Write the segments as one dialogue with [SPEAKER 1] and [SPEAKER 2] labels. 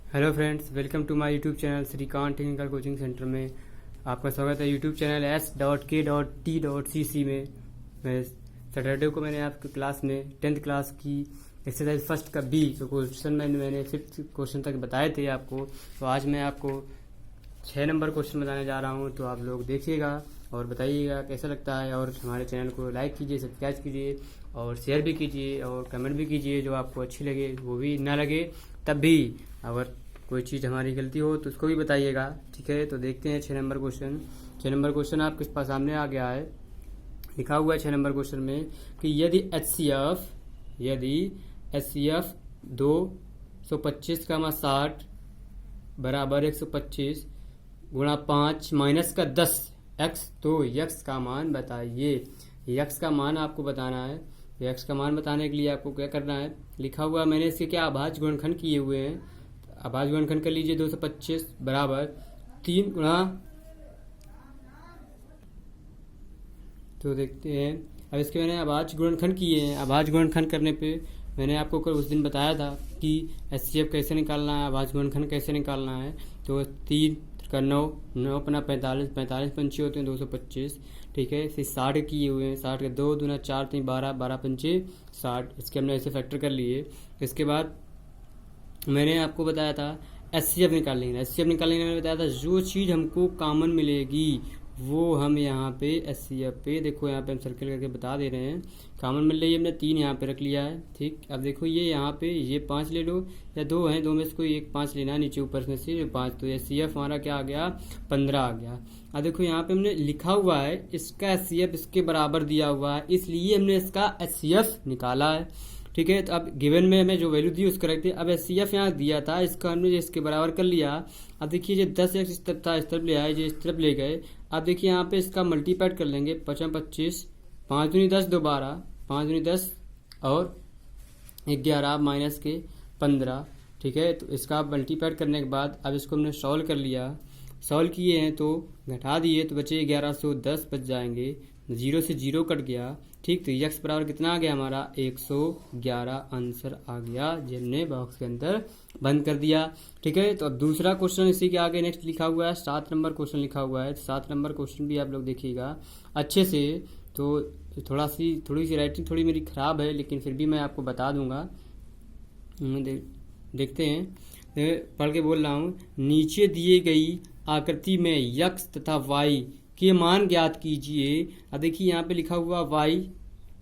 [SPEAKER 1] Hello friends, welcome to my YouTube channel Shrikant technical coaching centre में आपका स्वागत है। यूट्यूब चैनल s.k.t.cc में मैं सैटरडे को मैंने आपकी क्लास में 10th क्लास की एक्सरसाइज फर्स्ट का बी तो क्वेश्चन मैंने 5th क्वेश्चन तक बताए थे आपको। तो आज मैं आपको 6 नंबर क्वेश्चन बताने जा रहा हूँ। तो आप लोग देखिएगा और बताइएगा कैसा लगता है, और हमारे चैनल को लाइक कीजिए, सब्सक्राइब कीजिए और शेयर भी कीजिए और कमेंट भी कीजिए। जो आपको अच्छी लगे वो भी, ना लगे तब भी अगर कोई चीज़ हमारी गलती हो तो उसको भी बताइएगा, ठीक है। तो देखते हैं 6 नंबर क्वेश्चन। 6 नंबर क्वेश्चन आपके पास सामने आ गया है, लिखा हुआ है 6 नंबर क्वेश्चन में कि यदि HCF 225 का 60 बराबर 125 गुणा 5 माइनस का 10 x, तो x का मान बताइए। x का मान आपको बताना है। x का मान बताने के लिए आपको क्या करना है, लिखा हुआ मैंने इसके क्या अभाज्य गुणनखंड किए हुए हैं। अभाज्य गुणनखंड कर लीजिए। 225 बराबर 3 गुणा, तो देखते हैं अब इसके मैंने अभाज्य गुणनखंड किए हैं। अभाज्य गुणनखंड करने पे मैंने आपको कल उस दिन बताया था कि HCF कैसे निकालना है, अभाज्य गुणनखंड कैसे निकालना है। तो 3 का 9, 9 अपना 45, 45 पंचे होते हैं 225, ठीक है। फिर 60 किए हुए हैं, 60 के 2 दूना 4 3 12, 12 पंचे 60, इसके हमने ऐसे फैक्टर कर लिए। इसके बाद मैंने आपको बताया था HCF निकालने के मैंने बताया था जो चीज़ हमको कॉमन मिलेगी वो हम यहाँ पे HCF पे, देखो यहाँ पे हम सर्कल करके बता दे रहे हैं। कॉमन मिल रही है, हमने 3 यहाँ पे रख लिया है, ठीक। अब देखो ये यहाँ पे ये 5 ले लो या 2 हैं, 2 में से कोई एक 5 लेना है, नीचे ऊपर में से जो 5, तो HCF हमारा क्या आ गया, 15 आ गया। अब देखो यहाँ पे हमने लिखा हुआ है इसका HCF इसके बराबर दिया हुआ है, इसलिए हमने इसका HCF निकाला है, ठीक है। तो अब गिवन में हमें जो वैल्यू दी उसको रखते हैं। अब HCF यहाँ दिया था, इसका हमने इसके बराबर कर लिया। अब देखिए ये 10x इस तरफ था, इस तरफ ले आए, जो इस तरफ ले गए। अब देखिए यहाँ पे इसका मल्टीप्लाइड कर लेंगे, 5 25, 5 दूनी 10, 2 12, 5 दूनी 10 और 11 माइनस के 15, ठीक है। तो इसका मल्टीप्लाइड करने के बाद अब इसको हमने सॉल्व कर लिया। सॉल्व किए हैं तो घटा दिए तो बचे 1110 बच जाएंगे, 0 से 0 कट गया, ठीक। तो x बराबर कितना आ गया हमारा, 111 आंसर आ गया, जिसने बॉक्स के अंदर बंद कर दिया, ठीक है। तो अब दूसरा क्वेश्चन इसी के आगे नेक्स्ट लिखा हुआ है, 7 नंबर क्वेश्चन लिखा हुआ है। 7 नंबर क्वेश्चन भी आप लोग देखिएगा अच्छे से। तो थोड़ी सी राइटिंग थोड़ी मेरी ख़राब है, लेकिन फिर भी मैं आपको बता दूंगा। देखते हैं, पढ़ के बोल रहा हूँ। नीचे दिए गई आकृति में x तथा y के मान ज्ञात कीजिए। अब देखिए यहाँ पे लिखा हुआ y,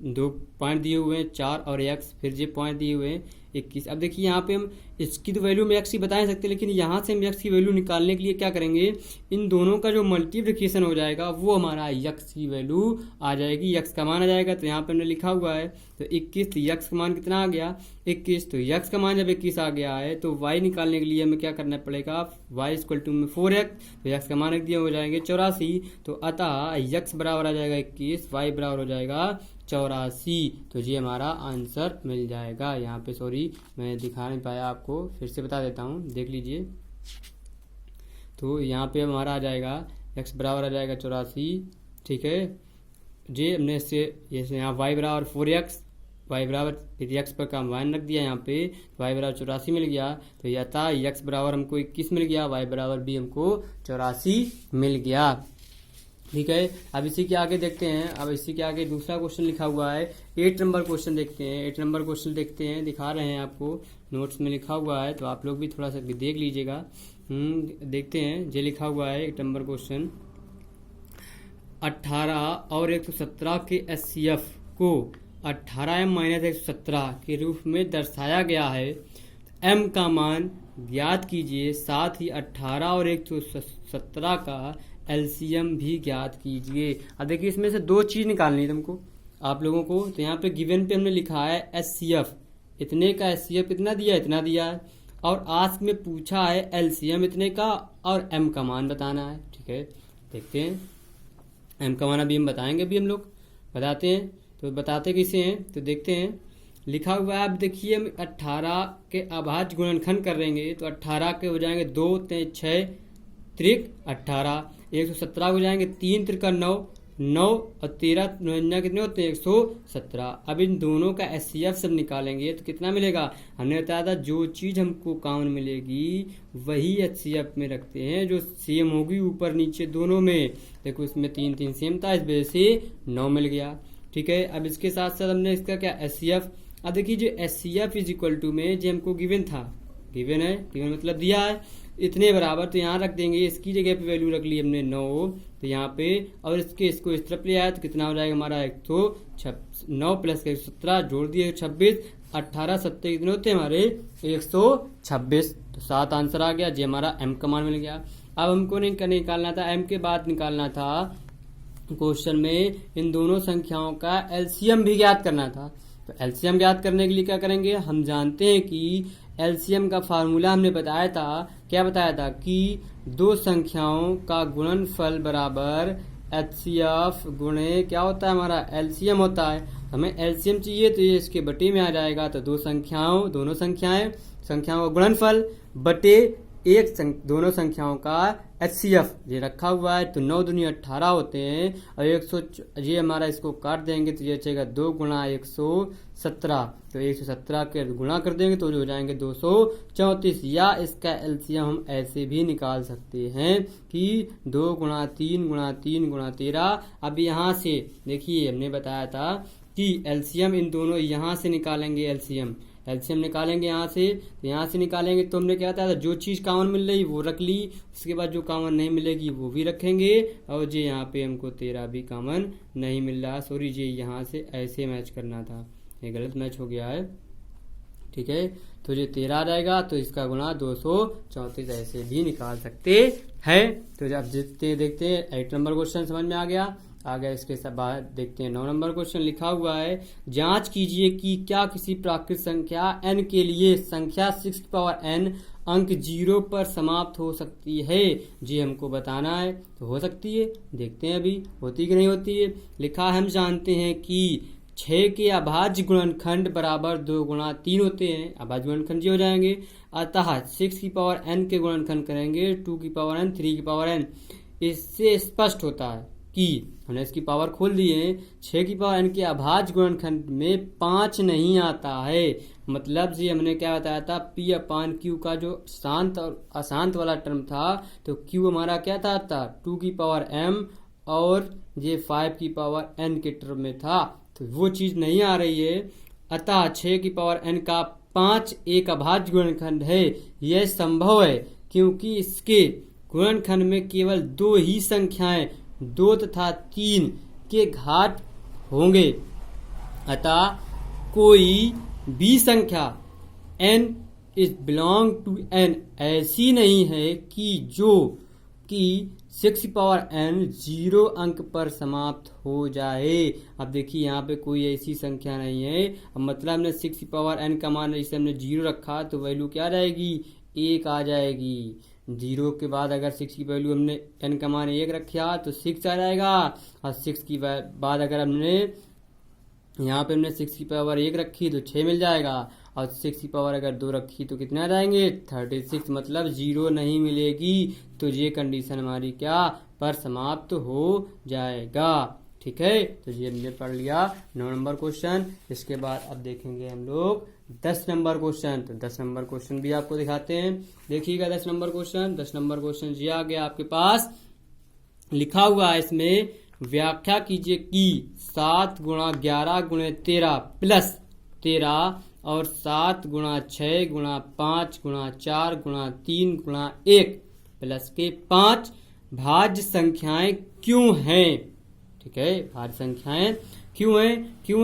[SPEAKER 1] 2 पॉइंट दिए हुए हैं 4 और x, फिर ये पॉइंट दिए हुए हैं 21। अब देखिए यहाँ पे हम इसकी तो वैल्यू में x की बता नहीं सकते, लेकिन यहाँ से हम x की वैल्यू निकालने के लिए क्या करेंगे, इन दोनों का जो मल्टीप्लिकेशन हो जाएगा वो हमारा x की वैल्यू आ जाएगी, x का मान आ जाएगा। तो यहाँ पे हमने लिखा हुआ है तो 21, तो x का मान कितना आ गया, 21। तो x का मान जब 21 आ गया है तो y निकालने के लिए हमें क्या करना पड़ेगा, y इक्वल टू में 4x, तो x का मान रख दिया, हो जाएंगे 84। तो अतः x बराबर आ जाएगा 21, y बराबर हो जाएगा 84। तो ये हमारा आंसर मिल जाएगा। यहाँ पे सॉरी मैं दिखा नहीं पाया आपको, फिर से बता देता हूँ, देख लीजिए। तो यहाँ पे हमारा आ जाएगा x बराबर आ जाएगा 84, ठीक है। जे हमने इससे यहाँ y बराबर 4x, y बराबर फिर x पर का मान रख दिया, यहाँ पे y बराबर 84 मिल गया। तो यह था x बराबर हमको 21 मिल गया, y बराबर भी हमको 84 मिल गया, ठीक है। अब इसी के आगे देखते हैं। अब इसी के आगे दूसरा क्वेश्चन लिखा हुआ है, 8 नंबर क्वेश्चन देखते हैं। 8 नंबर क्वेश्चन देखते हैं, दिखा रहे हैं आपको, नोट्स में लिखा हुआ है, तो आप लोग भी थोड़ा सा देख लीजिएगा। देखते हैं, ये लिखा हुआ है 8 नंबर क्वेश्चन। 18 और 117 के HCF को 18m माइनस 117 के रूप में दर्शाया गया है। m का मान ज्ञात कीजिए, साथ ही 18 और 117 का LCM भी ज्ञात कीजिए। अब देखिए इसमें से 2 चीज़ निकालनी है तुमको, आप लोगों को। तो यहाँ पे गिवन पे हमने लिखा है HCF, इतने का HCF कितना दिया, इतना दिया है, और आस्क में पूछा है LCM इतने का और m का मान बताना है, ठीक है। देखते हैं, m का मान अभी हम बताएंगे, अभी हम लोग बताते हैं। तो बताते कैसे हैं, तो देखते हैं, लिखा हुआ है। अब देखिए हम 18 के अभाज्य गुणनखंड करेंगे तो 18 के हो जाएंगे 2 3 6 त्रिक 18, 117 हो जाएंगे 3 त्रिका 9, 9 और 13 99 कितने होते हैं 117। अब इन दोनों का एचसीएफ सब निकालेंगे तो कितना मिलेगा। हमने बताया था जो चीज हमको कॉमन मिलेगी वही एचसीएफ में रखते हैं, जो सेम होगी ऊपर नीचे दोनों में। देखो इसमें 3 3 सेम था, इस वजह से 9 मिल गया। ठीक है, अब इसके साथ साथ हमने इसका क्या एचसीएफ, अब देखिए जो एचसीएफ इज इक्वल टू में जो हमको गिवन था, गिवन है, गिवन मतलब दिया है इतने बराबर, तो यहाँ रख देंगे, इसकी जगह पे वैल्यू रख ली हमने 9, तो यहाँ पे, और इसको इस तरफ ले आया तो कितना हो जाएगा हमारा 109 प्लस 117 जोड़ दिए 26, 18 7 कितने होते हैं हमारे 126। तो 7 आंसर आ गया, जी हमारा एम का मान मिल गया। अब हमको निकालना था एम के बाद निकालना था क्वेश्चन में इन दोनों संख्याओं का एलसीएम भी ज्ञात करना था। तो एलसीएम ज्ञात करने के लिए क्या करेंगे, हम जानते हैं कि एलसीएम का फार्मूला हमने बताया था, क्या बताया था कि दो संख्याओं का गुणनफल बराबर एचसीएफ गुणे क्या होता है हमारा एलसीएम होता है। हमें एलसीएम चाहिए तो ये इसके बटे में आ जाएगा, तो दोनों संख्याओं का गुणनफल बटे दोनों संख्याओं का एचसीएफ ये रखा हुआ है। तो 9 दूनी 18 होते हैं और 100, ये हमारा इसको काट देंगे तो ये बचेगा 2 गुणा 117, तो 117 के गुणा कर देंगे तो हो जाएंगे 234। या इसका एलसीएम हम ऐसे भी निकाल सकते हैं कि 2 गुणा 3 गुणा 3 गुणा 13। अब यहाँ से देखिए हमने बताया था कि एलसीएम इन दोनों यहाँ से निकालेंगे, एलसीएम निकालेंगे यहाँ से निकालेंगे। तो हमने क्या था, जो चीज कॉमन मिल रही वो रख ली, उसके बाद जो कॉमन नहीं मिलेगी वो भी रखेंगे। और जी यहाँ पे हमको 13 भी कॉमन नहीं मिल रहा, सॉरी जी यहाँ से ऐसे मैच करना था, ये गलत मैच हो गया है। ठीक है, तो ये 13 आ जाएगा, तो इसका गुणा 234 ऐसे भी निकाल सकते हैं। तो जब देखते हैं 8 नंबर क्वेश्चन समझ में आ गया। इसके बाद देखते हैं 9 नंबर क्वेश्चन लिखा हुआ है, जांच कीजिए कि क्या किसी प्राकृत संख्या n के लिए संख्या 6 की पावर n अंक 0 पर समाप्त हो सकती है। जी हमको बताना है, तो हो सकती है, देखते हैं अभी होती कि नहीं होती है। लिखा है, हम जानते हैं कि 6 के अभाज्य गुणनखंड बराबर 2 गुणा 3 होते हैं, अभाज्य गुणनखंड जी हो जाएंगे। अतः 6 की पावर n के गुणनखंड करेंगे 2 की पावर n 3 की पावर n। इससे स्पष्ट होता है कि हमने इसकी पावर खोल दी है, 6 की पावर n के अभाज्य गुणनखंड में 5 नहीं आता है। मतलब जी हमने क्या बताया था, P अपान Q का जो शांत और अशांत वाला टर्म था, तो Q हमारा क्या था 2 की पावर m और ये 5 की पावर n के टर्म में था, तो वो चीज नहीं आ रही है। अतः 6 की पावर n का 5 एक अभाज्य गुणनखंड है। यह संभव है क्योंकि इसके गुणनखंड में केवल 2 ही संख्याएं 2 तथा 3 के घात होंगे। अतः कोई भी संख्या n is belong to n ऐसी नहीं है कि जो कि 6 की पावर n 0 अंक पर समाप्त हो जाए। अब देखिए यहाँ पे कोई ऐसी संख्या नहीं है, अब मतलब हमने 6 की पावर n का मान जैसे हमने 0 रखा तो वैल्यू क्या आ जाएगी 1 आ जाएगी। 0 के बाद अगर 6 की वैल्यू हमने n का मान 1 रखा तो 6 आ जाएगा, और 6 की बाद अगर हमने यहाँ पे हमने 6 की पावर 1 रखी तो 6 मिल जाएगा, और 6 की पावर अगर 2 रखी तो कितने आ जाएंगे 36, मतलब 0 नहीं मिलेगी। तो ये कंडीशन हमारी क्या पर समाप्त हो जाएगा। ठीक है, तो ये हमने पढ़ लिया 9 नंबर क्वेश्चन। इसके बाद अब देखेंगे हम लोग 10 नंबर क्वेश्चन। तो 10 नंबर क्वेश्चन भी आपको दिखाते हैं, देखिएगा 10 नंबर क्वेश्चन। 10 नंबर क्वेश्चन जी आ गया आपके पास, लिखा हुआ है इसमें, व्याख्या कीजिए कि 7 गुणा 11 गुणे 13 प्लस 13 और 7 गुणा 6 गुणा 5 गुणा 4 गुणा 3 गुणा 1 प्लस के 5 भाज्य संख्याएं क्यों हैं। ठीक है, भाज्य संख्याएं क्यों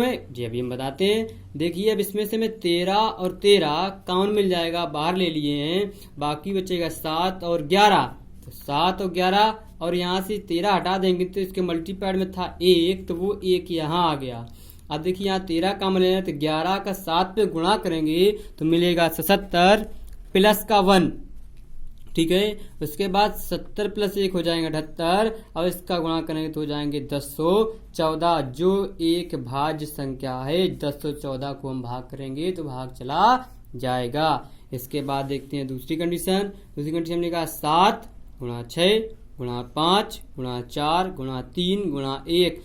[SPEAKER 1] है जी अभी हम बताते हैं। देखिए अब इसमें से मैं 13 और 13 कॉमन मिल जाएगा, बाहर ले लिए हैं, बाकी बचेगा 7 और 11। तो 7 और 11 और यहाँ से 13 हटा देंगे तो इसके मल्टीप्लाइड में था 1, तो वो 1 यहाँ आ गया। अब देखिए यहाँ 13 कॉमन लेना, तो 11 का 7 पे गुणा करेंगे तो मिलेगा 77 प्लस का 1। ठीक है, उसके बाद 70 प्लस 1 हो जाएंगे 78, और इसका गुणा करेंगे तो हो जाएंगे 1014, जो एक भाज्य संख्या है। 1014 को हम भाग करेंगे तो भाग चला जाएगा। इसके बाद देखते हैं दूसरी कंडीशन। हमने कहा 7 गुणा 6 गुणा 5 गुणा 4 गुणा 3 गुणा 1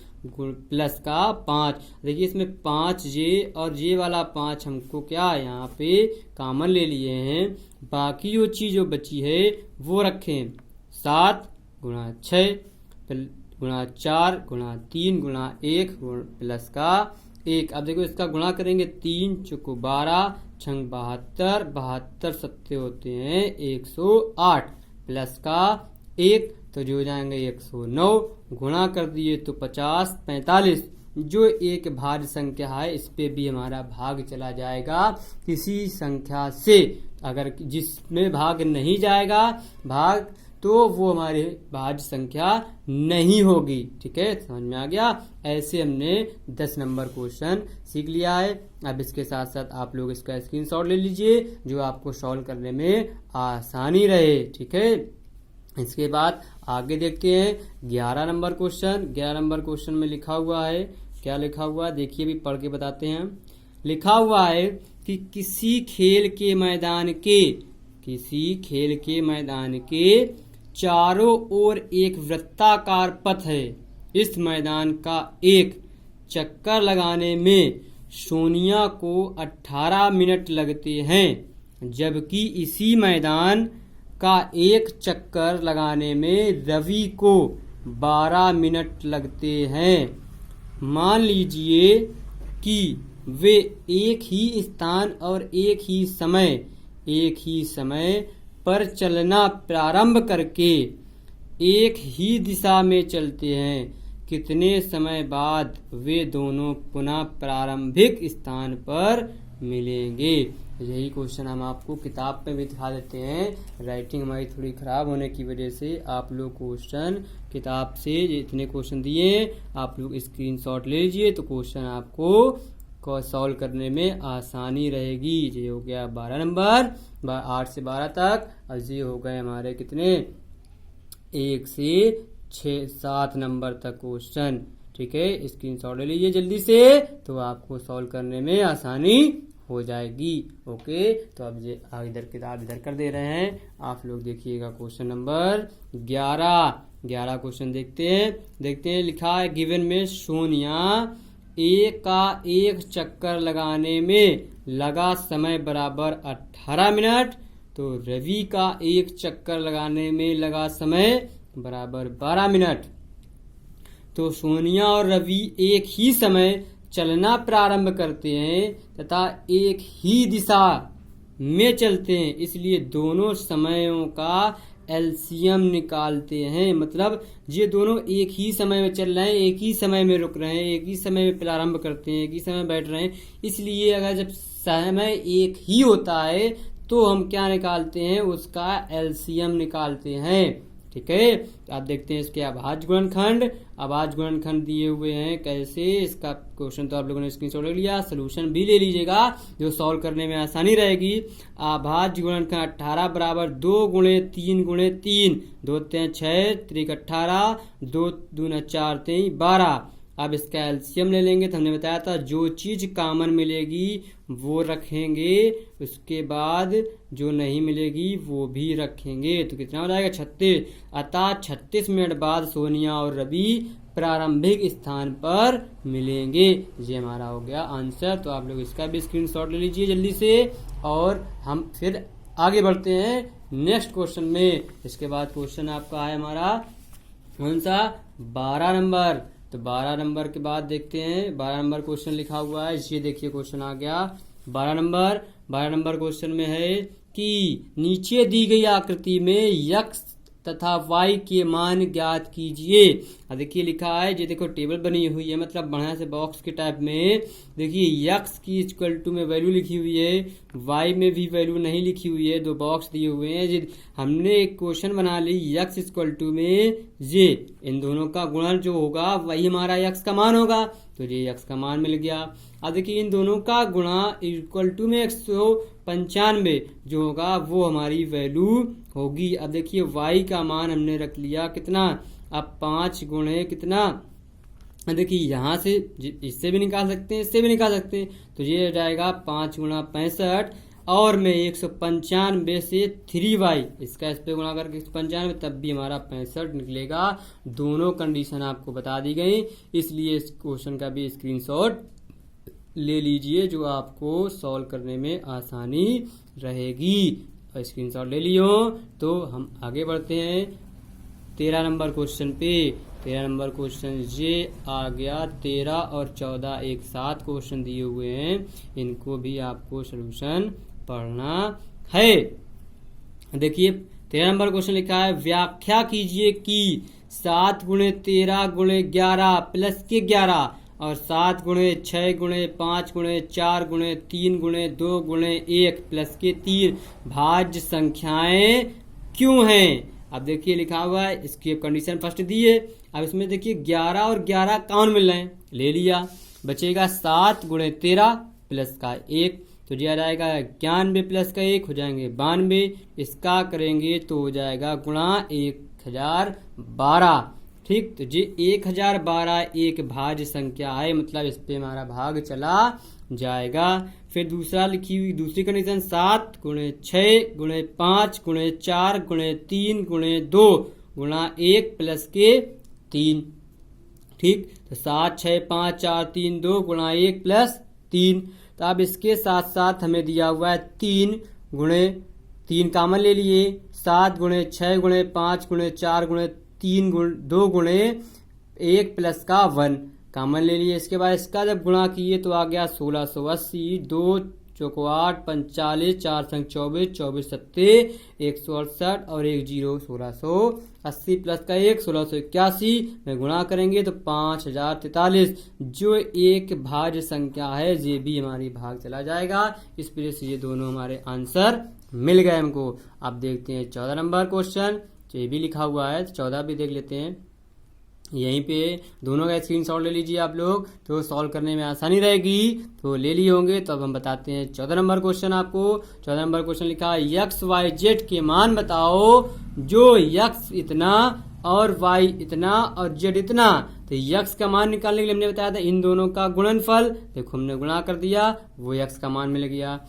[SPEAKER 1] प्लस का 5। देखिए इसमें 5j और j वाला 5 हमको क्या यहाँ पे कॉमन ले लिए हैं। बाकी जो चीज़ जो बची है वो रखें 7 गुणा 6 गुणा 4 गुणा 3 गुणा 1 प्लस का 1। अब देखो इसका गुणा करेंगे 3 चौको 12 छंग 72 72 सत्ते होते हैं 108 प्लस का 1 तो जो हो जाएंगे 109 गुणा कर दिए तो 50 45। जो एक भाज्य संख्या है इस पे भी हमारा भाग चला जाएगा किसी संख्या से। अगर जिसमें भाग नहीं जाएगा भाग तो वो हमारी भाज्य संख्या नहीं होगी। ठीक है, समझ में आ गया। ऐसे हमने 10 नंबर क्वेश्चन सीख लिया है। अब इसके साथ साथ आप लोग इसका स्क्रीनशॉट ले लीजिए जो आपको सॉल्व करने में आसानी रहे। ठीक है, इसके बाद आगे देखते हैं 11 नंबर क्वेश्चन। 11 नंबर क्वेश्चन में लिखा हुआ है, क्या लिखा हुआ है देखिए, अभी पढ़ के बताते हैं। लिखा हुआ है कि किसी खेल के मैदान के चारों ओर एक वृत्ताकार पथ है। इस मैदान का एक चक्कर लगाने में सोनिया को 18 मिनट लगते हैं, जबकि इसी मैदान का एक चक्कर लगाने में रवि को 12 मिनट लगते हैं। मान लीजिए कि वे एक ही स्थान और एक ही समय पर चलना प्रारंभ करके एक ही दिशा में चलते हैं। कितने समय बाद वे दोनों पुनः प्रारंभिक स्थान पर मिलेंगे। यही क्वेश्चन हम आपको किताब पे भी दिखा देते हैं। राइटिंग हमारी थोड़ी ख़राब होने की वजह से आप लोग क्वेश्चन किताब से इतने क्वेश्चन दिए आप लोग स्क्रीनशॉट ले लीजिए तो क्वेश्चन आपको सॉल्व करने में आसानी रहेगी। ये हो गया 12 नंबर 8 से 12 तक। और ये हो गए हमारे कितने 1 से 6 7 नंबर तक क्वेश्चन। ठीक है, स्क्रीनशॉट ले लीजिए जल्दी से तो आपको सॉल्व करने में आसानी हो जाएगी। ओके, तो अब ये इधर किताब इधर कर दे रहे हैं, आप लोग देखिएगा क्वेश्चन नंबर 11 क्वेश्चन देखते हैं। लिखा है गिवन में सोनिया का एक चक्कर लगाने में लगा समय बराबर 18 मिनट, तो रवि का एक चक्कर लगाने में लगा समय बराबर 12 मिनट। तो सोनिया और रवि एक ही समय चलना प्रारंभ करते हैं तथा एक ही दिशा में चलते हैं, इसलिए दोनों समयों का एलसीएम निकालते हैं। मतलब ये दोनों एक ही समय में चल रहे हैं, एक ही समय में रुक रहे हैं, एक ही समय में प्रारंभ करते हैं, एक ही समय में बैठ रहे हैं। इसलिए अगर जब समय एक ही होता है तो हम क्या निकालते हैं, उसका एलसीएम निकालते हैं। ठीक है, आप देखते हैं इसके अभाज्य गुणनखंड दिए हुए हैं कैसे। इसका क्वेश्चन तो आप लोगों ने स्क्रीनशॉट ले लिया, सोल्यूशन भी ले लीजिएगा जो सॉल्व करने में आसानी रहेगी। अभाज्य गुणनखंड 18 बराबर 2 गुणे 3 गुणे 3 2 3 6 3 18 2 दूना 4 3 12। अब इसका एलसीएम ले लेंगे तो हमने बताया था जो चीज कॉमन मिलेगी वो रखेंगे, उसके बाद जो नहीं मिलेगी वो भी रखेंगे। तो कितना हो जाएगा 36। अतः 36 मिनट बाद सोनिया और रवि प्रारंभिक स्थान पर मिलेंगे। ये हमारा हो गया आंसर। तो आप लोग इसका भी स्क्रीनशॉट ले लीजिए जल्दी से और हम फिर आगे बढ़ते हैं नेक्स्ट क्वेश्चन में। इसके बाद क्वेश्चन आपका है हमारा कौन सा 12 नंबर। तो 12 नंबर के बाद देखते हैं 12 नंबर क्वेश्चन लिखा हुआ है। ये देखिए क्वेश्चन आ गया 12 नंबर क्वेश्चन में है कि नीचे दी गई आकृति में x तथा y के मान ज्ञात कीजिए। अब देखिए लिखा है, ये देखो टेबल बनी हुई है, मतलब बढ़िया से बॉक्स के टाइप में। देखिए x की इक्वल टू में वैल्यू लिखी हुई है, y में भी वैल्यू नहीं लिखी हुई है, दो बॉक्स दिए हुए हैं। हमने एक क्वेश्चन बना ली x इक्वल टू में ये इन दोनों का गुणन जो होगा वही हमारा x का मान होगा, तो ये x का मान मिल गया। अब देखिए इन दोनों का गुणा इक्वल टू में 195 जो होगा वो हमारी वैल्यू होगी। अब देखिए y का मान हमने रख लिया कितना, अब 5 गुणे कितना, देखिए यहाँ से इससे भी निकाल सकते हैं, इससे भी निकाल सकते हैं, तो ये हो जाएगा 5 गुणा 65 और मैं 195 से 3y इसका इस पे गुणा करके 195 तब भी हमारा 65 निकलेगा। दोनों कंडीशन आपको बता दी गई, इसलिए इस क्वेश्चन का भी स्क्रीनशॉट ले लीजिए जो आपको सॉल्व करने में आसानी रहेगी। और स्क्रीनशॉट ले लियो तो हम आगे बढ़ते हैं 13 नंबर क्वेश्चन पे। 13 नंबर क्वेश्चन ये आ गया। 13 और 14 एक साथ क्वेश्चन दिए हुए हैं, इनको भी आपको सॉल्यूशन पढ़ना है। देखिए 13 नंबर क्वेश्चन लिखा है, व्याख्या कीजिए कि 7 गुणे 13 गुणे 11 प्लस के 11 और 7 गुणे 6 गुणे 5 गुणे 4 गुणे 3 गुणे 2 गुणे 1 प्लस के 3 भाज्य संख्याएं क्यों हैं। अब देखिए लिखा हुआ है, इसकी कंडीशन फर्स्ट दी है। अब इसमें देखिए 11 और 11 कौन मिल रहे हैं, ले लिया। बचेगा 7 गुणे 13 प्लस का 1, तो दिया जाएगा 91 प्लस का 1 हो जाएंगे 92। इसका करेंगे तो हो जाएगा गुणा 1012। ठीक, तो ये 1012 एक भाज्य संख्या है, मतलब इस पे हमारा भाग चला जाएगा। फिर दूसरा लिखी हुई दूसरी कंडीशन 7 गुणे 6 गुणे 5 गुणे 4 गुणे 3 गुणे 2 गुणा 1 प्लस के 3। ठीक, तो 7 6 5 4 3 2 गुणा 1 प्लस 3। तो अब इसके साथ साथ हमें दिया हुआ है 3 गुणे 3 कामन ले लिए, 7 गुणे 6 गुणे 5 गुणे 4 गुणे 3 2 गुणे 1 प्लस का 1 कामन ले लिए। इसके बाद इसका जब गुणा किए तो आ गया 1680, 2 चौको 8 45 4 संग 24 24 सत्ते 168 और 1 0 1680 प्लस का 1 1681 में गुणा करेंगे तो 5043, जो एक भाज्य संख्या है ये भी हमारी भाग चला जाएगा। इस वजह से ये दोनों हमारे आंसर मिल गए हमको। अब देखते हैं 14 नंबर क्वेश्चन, ये भी लिखा हुआ है, 14 भी देख लेते हैं। यहीं पे दोनों का स्क्रीनशॉट ले लीजिए आप लोग, तो सॉल्व करने में आसानी रहेगी। तो ले लिए होंगे, तो अब हम बताते हैं 14 नंबर क्वेश्चन आपको। 14 नंबर क्वेश्चन लिखा है, एक्स वाई जेड के मान बताओ जो एक्स इतना और वाई इतना और जेड इतना। तो एक्स का मान निकालने के लिए हमने बताया था इन दोनों का गुणनफल, देखो हमने गुणा कर दिया, वो एक्स का मान मिल गया।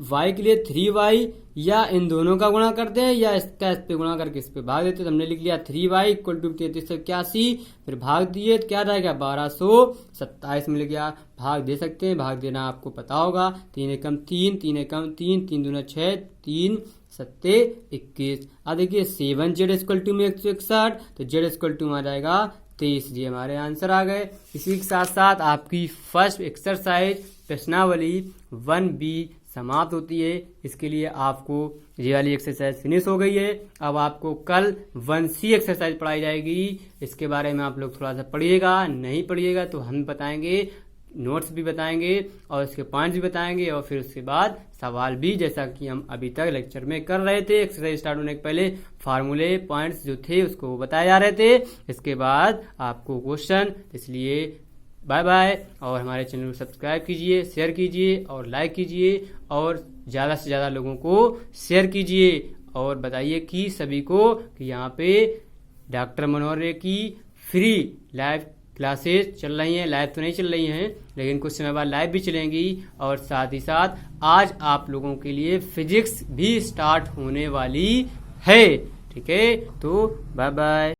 [SPEAKER 1] y के लिए 3y या इन दोनों का गुणा करते हैं या इसका इस पे गुणा करके इस पे भाग देते हैं। तो हमने लिख लिया 3y इक्वल टू 3381, फिर भाग दिए तो क्या रहेगा 1227 मिल गया। भाग दे सकते हैं, भाग देना आपको पता होगा। 3 एकम 3 3 एकम 3 3 दूना 6 3 सत्ते 21। अब देखिए 7z इक्वल टू में 161, तो z इक्वल टू आ जाएगा 23। ये हमारे आंसर आ गए। इसी के साथ साथ आपकी फर्स्ट एक्सरसाइज प्रश्नावली 1B समाप्त होती है। इसके लिए आपको ये वाली एक्सरसाइज फिनिश हो गई है। अब आपको कल 1C एक्सरसाइज पढ़ाई जाएगी, इसके बारे में आप लोग थोड़ा सा पढ़िएगा। नहीं पढ़िएगा तो हम बताएंगे, नोट्स भी बताएंगे और इसके पॉइंट्स भी बताएंगे, और फिर उसके बाद सवाल भी, जैसा कि हम अभी तक लेक्चर में कर रहे थे। एक्सरसाइज स्टार्ट होने के पहले फार्मूले पॉइंट्स जो थे उसको बताए जा रहे थे, इसके बाद आपको क्वेश्चन। इसलिए बाय बाय, और हमारे चैनल को सब्सक्राइब कीजिए, शेयर कीजिए और लाइक कीजिए, और ज़्यादा से ज़्यादा लोगों को शेयर कीजिए और बताइए कि सभी को कि यहाँ पे डॉक्टर मनोहर की फ्री लाइव क्लासेस चल रही हैं। लाइव तो नहीं चल रही हैं, लेकिन कुछ समय बाद लाइव भी चलेंगी, और साथ ही साथ आज आप लोगों के लिए फिजिक्स भी स्टार्ट होने वाली है। ठीक है, तो बाय बाय।